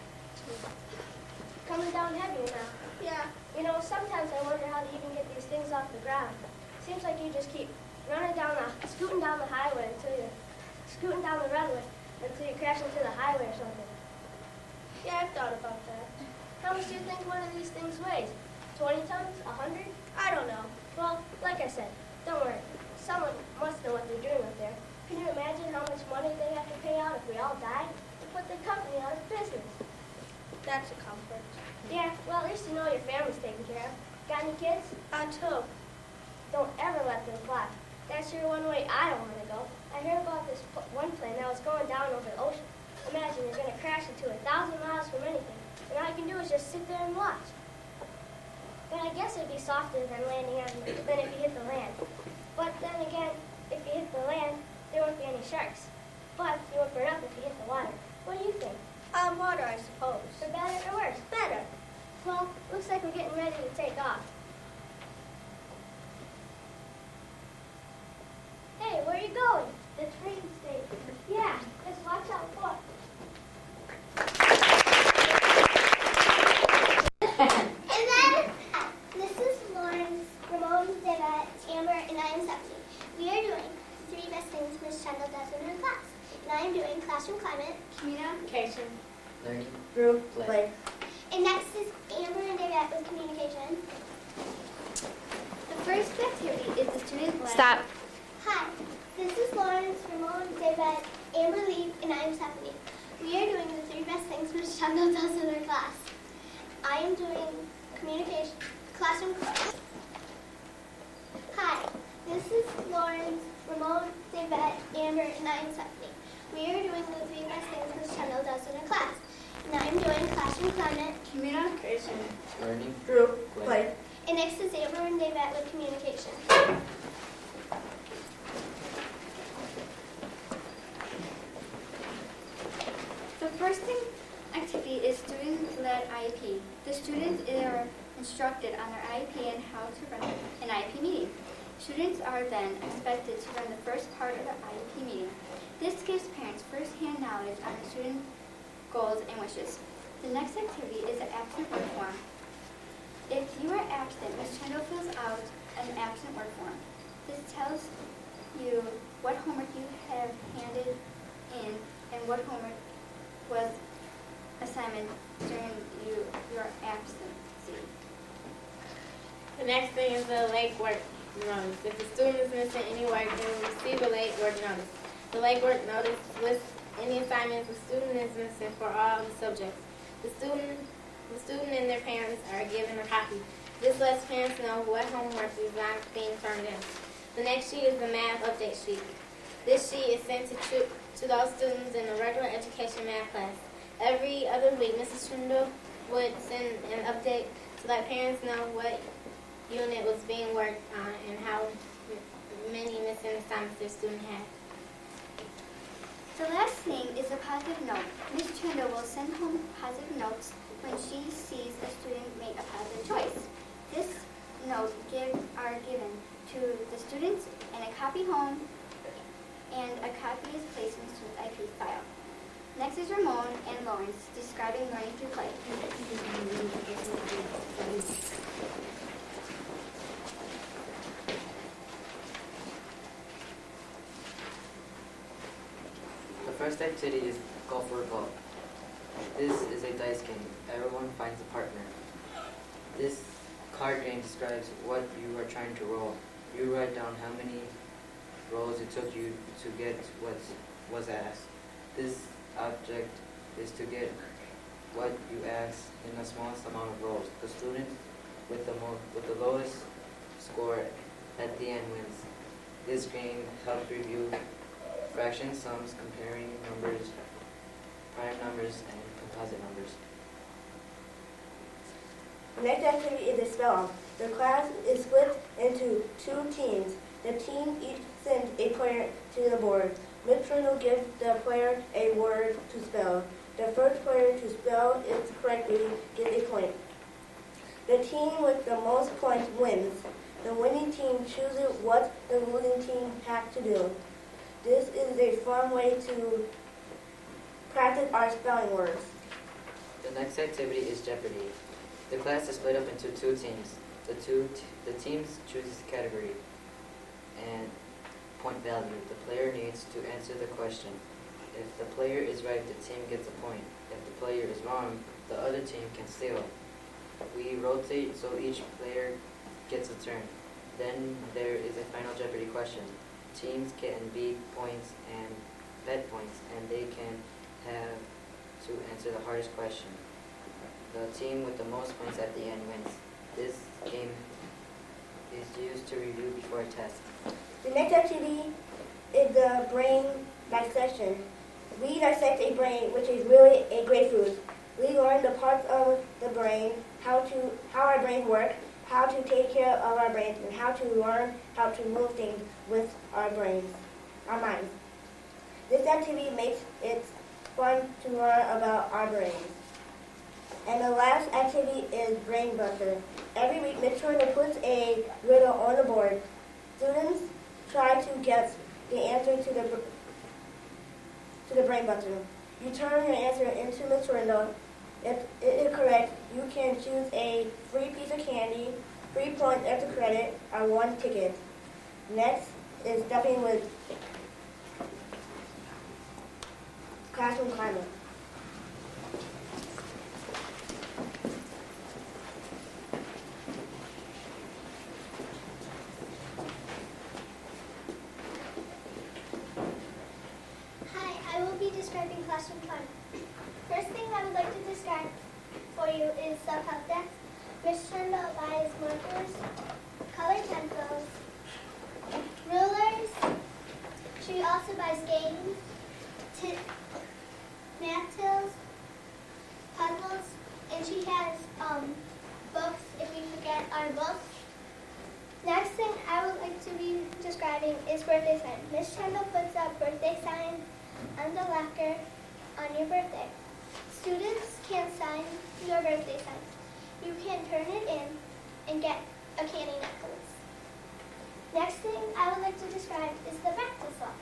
Coming down heavy now. Yeah. You know, sometimes I wonder how to even get these things off the ground. Seems like you just keep scooting down the highway scooting down the runway until you crash into the highway or something. Yeah, I've thought about that. How much do you think one of these things weighs? 20 tons? 100? I don't know. Well, like I said, don't worry. Someone must know what they're doing up there. Can you imagine how much money they have to pay out if we all died? To put their company out of business. That's a comfort. Yeah, well, at least you know your family's taken care of. Got any kids? 2. Don't ever let them fly. That's sure one way I don't want to go. I heard about this one plane that was going down over the ocean. Imagine you're going to crash into 1,000 miles from anything, and all you can do is just sit there and watch. But I guess it'd be softer than if you hit the land. But then again, if you hit the land, there won't be any sharks. But you won't burn up if you hit the water. What do you think? Water, I suppose. For better or worse? Better. Well, looks like we're getting ready to take off. Hey, where are you going? The train station. Yeah, just watch out for it. And then, this is Lawrence, Ramon, Devet, Amber, and I am Stephanie. We are doing 3 best things Miss Kendall does in her class. And I am doing classroom climate, Communication. Learning. Group play. and next is Amber and Devet with communication. The first activity is the student lab. Stop. Hi, this is Lawrence, Ramon, Devet, Amber Lee, and I am Stephanie. We are doing the 3 best things Miss Kendall does in her class. I am doing communication, classroom. Hi, this is Lawrence, Ramon, Devet, Amber, and I am Stephanie. We are doing the 3 best things Miss Kendall does in her class. And I am doing classroom climate, Communication. Learning. Group play. and next is Amber and Devet with communication. The first activity is student-led IEP. The students are instructed on their IEP and how to run an IEP meeting. Students are then expected to run the first part of the IEP meeting. This gives parents first-hand knowledge on the student goals and wishes. The next activity is an absent word form. If you are absent, Ms. Trendle fills out an absent word form. This tells you what homework you have handed in and what homework was assignment during your absence. The next thing is the late work notice. If the student is missing any work, they will receive a late work notice. The late work notice lists any assignments the student is missing for all the subjects. The student and their parents are given a copy. This lets parents know what homework is not being turned in. The next sheet is the math update sheet. This sheet is sent to those students in the regular education math class. Every other week, Mrs. Trindle would send an update to let parents know what unit was being worked on and how many missing assignments their student had. The last thing is a positive note. Ms. Trindle will send home positive notes when she sees a student make a positive choice. This note are given to the students and a copy home, and a copy is placed in the student's IP file. Next is Ramon and Lawrence describing learning through play. The first activity is golf or ball. This is a dice game. Everyone finds a partner. This card game describes what you are trying to roll. You write down how many rolls it took you to get what was asked. This object is to get what you asked in the smallest amount of rolls. The student with the lowest score at the end wins. This game helps review fractions, sums, comparing numbers, prime numbers, and composite numbers. The next activity is a spell-off. The class is split into 2 teams. The team each sends a player to the board. Ms. Trindle gives the player a word to spell. The first player to spell it correctly gets a point. The team with the most points wins. The winning team chooses what the losing team has to do. This is a fun way to practice our spelling words. The next activity is Jeopardy! The class is split up into 2 teams. The teams chooses category and point value. The player needs to answer the question. If the player is right, the team gets a point. If the player is wrong, the other team can steal. We rotate so each player gets a turn. Then there is a final Jeopardy question. Teams can beat points and bet points, and they can have to answer the hardest question. The team with the most points at the end wins. This game is used to review before a test. The next activity is the brain dissection. We dissect a brain, which is really a grapefruit. We learn the parts of the brain, how our brains work, how to take care of our brains, and how to learn how to move things with our brains, our minds. This activity makes it fun to learn about our brains. And the last activity is Brain Buster. Every week, Ms. Trindle puts a riddle on the board. Students try to guess the answer to the Brain Buster. You turn your answer into Ms. Trindle. If it is correct, you can choose a free piece of candy, 3 points extra credit, or 1 ticket. Next is stepping with classroom climate. Hi, I will be describing classroom fun. First thing I would like to describe for you is self-help desk. Ms. Trindle buys markers, colored pencils, rulers. She also buys games, math tills, puzzles, and she has books if we forget our books. Next thing I would like to be describing is birthday signs. Ms. Trindle puts up birthday signs on the locker on your birthday. Students can sign your birthday signs. you can turn it in and get a candy necklace. Next thing I would like to describe is the practice law.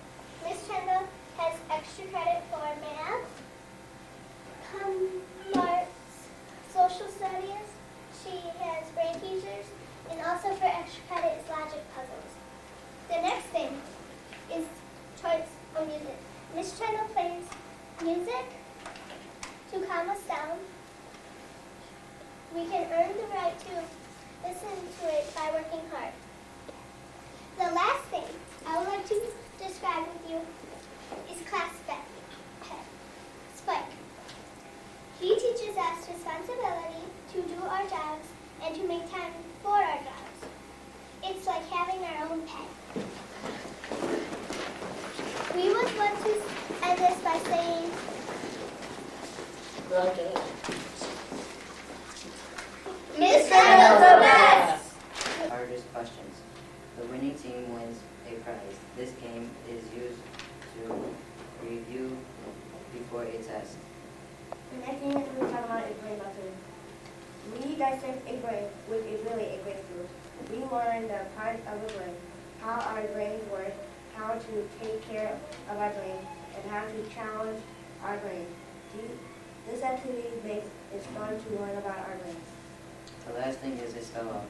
Miss Kendall has extra credit for math, arts, social studies. She has brain teasers, and also for extra credit is logic puzzles. The next thing is choice of music. Miss Kendall plays music to calm us down. We can earn the right to listen to it by working hard. The last thing I would like to describe with you is class pet, Spike. He teaches us responsibility to do our jobs and to make time for our jobs. It's like having our own pet. We would want to end this by saying, Miss Kendall's the best! Hardest questions. The winning team wins a prize. This game is used to review before a test. The next thing that we're talking about is brain buster. We dissect a brain, which is really a great food. We learn the parts of the brain, how our brains work, how to take care of our brain, and how to challenge our brain. This activity makes it fun to learn about our brains. The last thing is a spell off.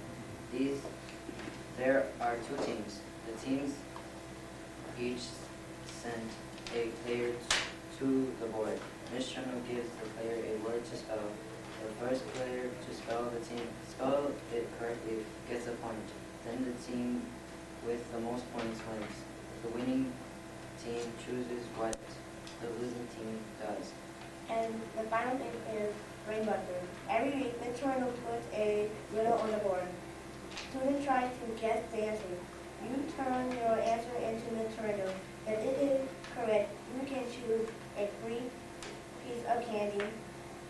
There are two teams. The teams each send a player to the board. Miss Chernow gives the player a word to spell. The first player to spell it correctly gets a point. Then the team with the most points wins. The winning team chooses what the losing team does. And the final thing is brain buster. Every week, Miss Chernow puts a riddle on the board. Students try to guess the answer. You turn your answer into Miss Chernow. If it is correct, you can choose a free piece of candy,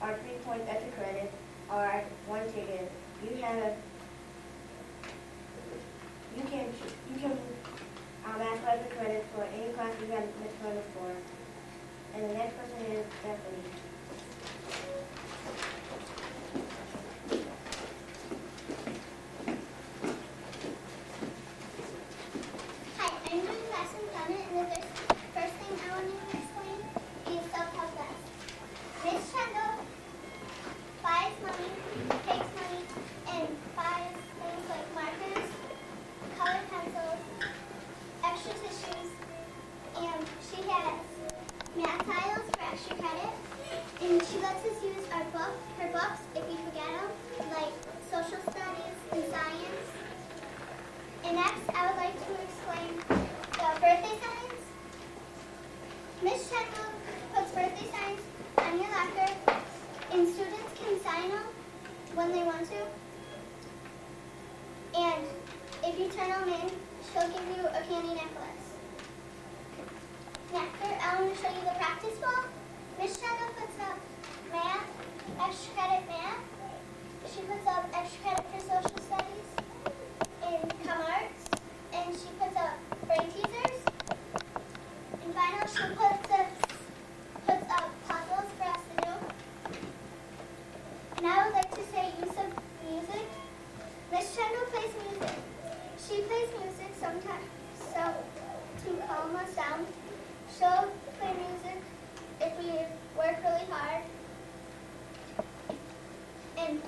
or 3 points extra credit, or 1 ticket. You can ask for extra credit for any class you have Miss Chernow for. And the next person is Stephanie. hi, I'm doing lesson 7, and the first thing I want to explain is self-help class. Miss Kendall buys money, takes money, and buys things like markers, colored pencils, extra tissues, and she has math tiles for extra credit, and she lets us use her books if we forget them, like social studies and science. And next, I would like to explain the birthday signs. Miss Kendall puts birthday signs on your locker, and students can sign them when they want to. And if you turn them in, she'll give you a candy necklace. Next, I want to show you the practice ball. Miss Kendall puts up math, extra credit math. She puts up extra credit for social studies and arts. And she puts up brain teasers. And finally, she puts up puzzles for us to do. And I would like to say use of music. Miss Kendall plays music. She plays music sometimes to calm us down. She'll play music if we work really hard. And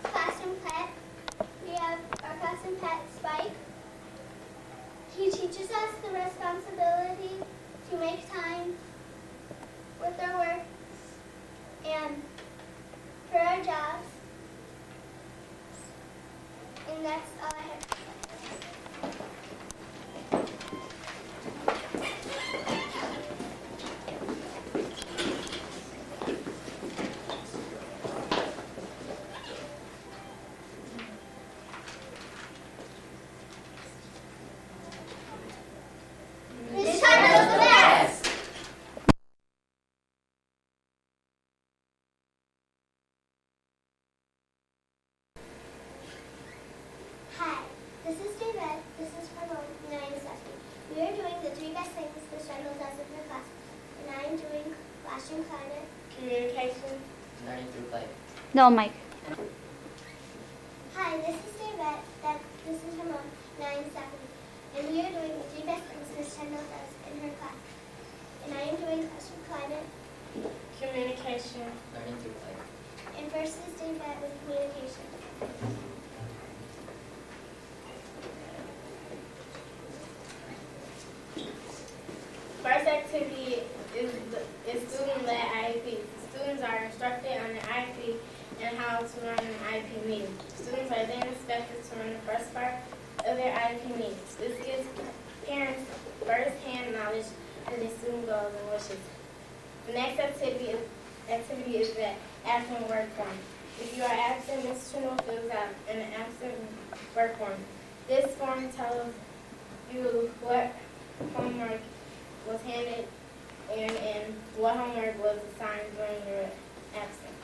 classroom pet, we have our classroom pet, Spike. He teaches us the responsibility to make time with our work and for our jobs. And that's all I have. Miss Kendall's the best! Hi, this is David, this is Ramon, and I am Stephanie. We are doing the 3 best things Miss Kendall does in her class, and I am doing classroom climate, Communication. Learning through life. No, Mike. Kendall does in her class. And I am doing classroom climate. Communication. Learning through play. And first is doing that with communication. First activity is student-led IEP. Students are instructed on the IEP and how to run an IEP meeting. Students are then expected to run the first part of their IEP meetings. This gives parents first-hand knowledge of the student goals and wishes. The next activity is the absent work form. If you are absent, Ms. Trindle fills out an absent work form. This form tells you what homework was handed and what homework was assigned during your absence.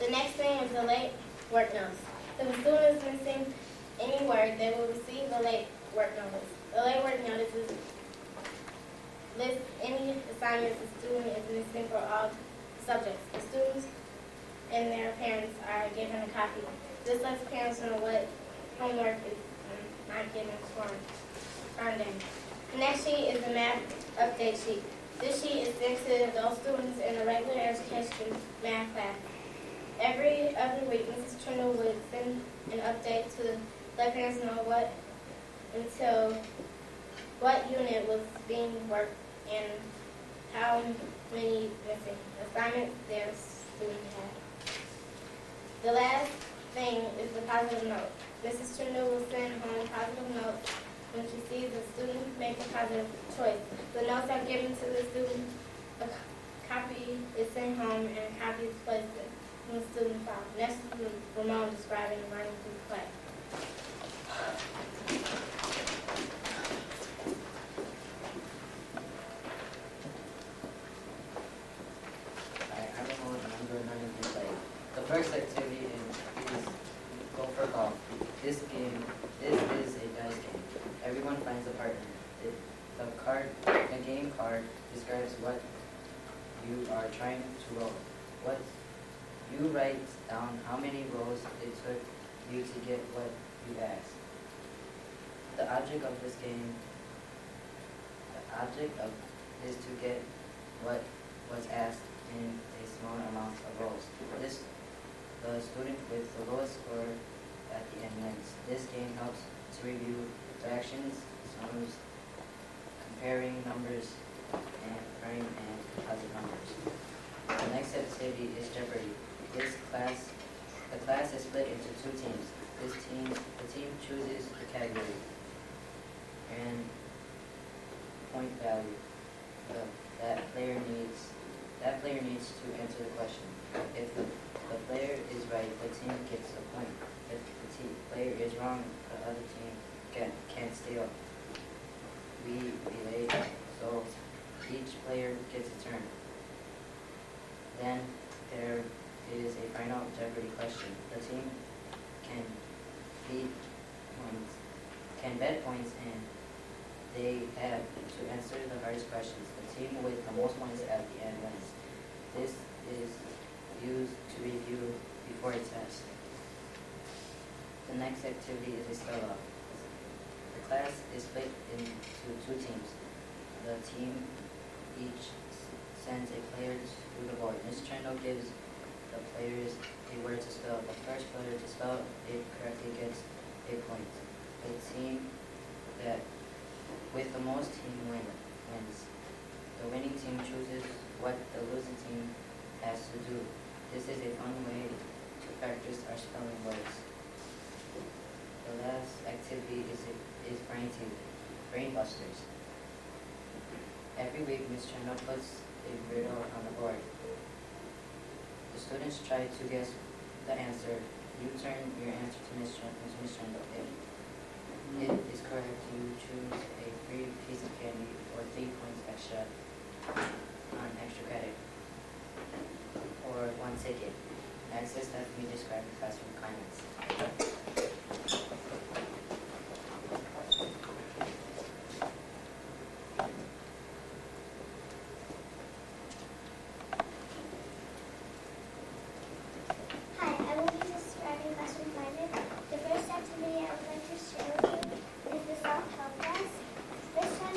The next thing is the late work notice. If a student is missing any work, they will receive a late work notice. The late work notice lists any assignments the student is missing for all subjects. The students and their parents are given a copy. This lets parents know what homework is not getting turned in. The next sheet is the math update sheet. This sheet is sent to those students in the regular education math class. Every other week, Mrs. Trindle would send an update to let parents know what unit was being worked and how many missing assignments their student had. The last thing is the positive note. Mrs. Trindle will send home positive notes when she sees a student make a positive choice. The notes are given to the student, a copy is sent home, and a copy is placed in the student file. Next is Ramon describing learning through play. I'm Ramon and I'm doing learning through play. The first activity is Go for Golf. This is a dice game. Everyone finds a partner. The game card describes what you are trying to roll. You write down how many rolls it took you to get what you asked. The object is to get what was asked in a small amount of rolls. The student with the lowest score at the end wins. This game helps to review directions, sums, comparing numbers, and prime and composite numbers. The next activity is Jeopardy! The class is split into two teams. The team chooses the category and point value that player needs to answer the question. If the player is right, the team gets a point. If the player is wrong, the other team can't steal. We relate, so each player gets a turn. Then there is a final Jeopardy question. The team can bet points and they have to answer the hardest questions. The team with the most points at the end wins. This is used to review before a test. The next activity is a spell off. The class is split into two teams. The team each sends a player to the board. Ms. Trindle gives the players a word to spell. The first player to spell it correctly gets a point. The team that with the most team wins. The winning team chooses what the losing team has to do. This is a fun way to practice our spelling words. The last activity is Brain Busters. Every week, Ms. Trindle puts a riddle on the board. The students try to guess the answer. You turn your answer to Ms. Trindle. If it is correct, you choose a free piece of candy or 3 points extra on extra credit, or 1 ticket. Next is let me describe the classroom climates. Hi, I will be describing classroom climate. The first activity I would like to share with you is the self-help class. This time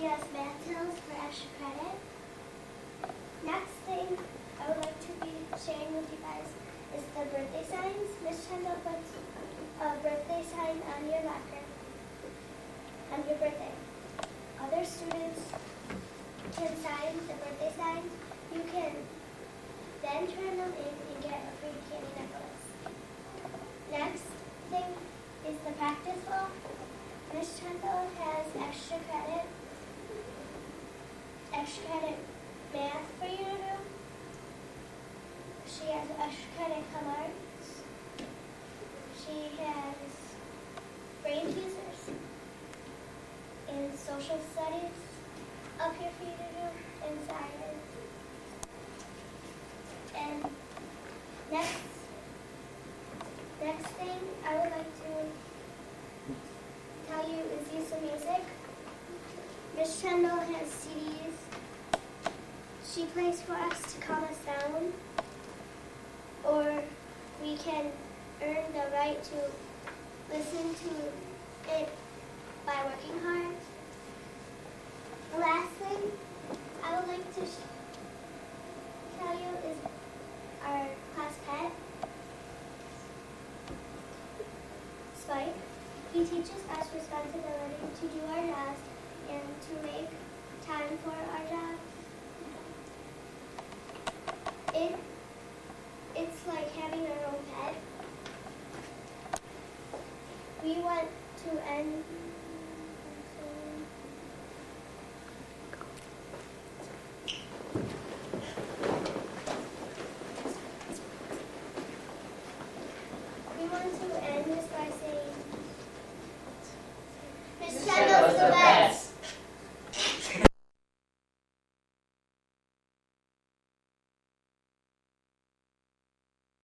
She has math tills for extra credit. Next thing I would like to be sharing with you guys is the birthday signs. Miss Kendall puts a birthday sign on your locker on your birthday. Other students can sign the birthday signs. You can then turn them in and get a free candy necklace. Next thing is the practice ball. Miss Kendall has extra credit math for you to do. She has extra credit colors. She has brain teasers and social studies up here for you to do, and science. And next thing I would like to tell you is use of music. Miss Kendall has CDs. She plays for us to calm us down, or we can earn the right to listen to it by working hard. The last thing I would like to tell you is our class pet, Spike. He teaches us responsibility to do our jobs and to make time for our jobs. It's like having our own pet. We want to end this by saying, Miss Kendall's the best.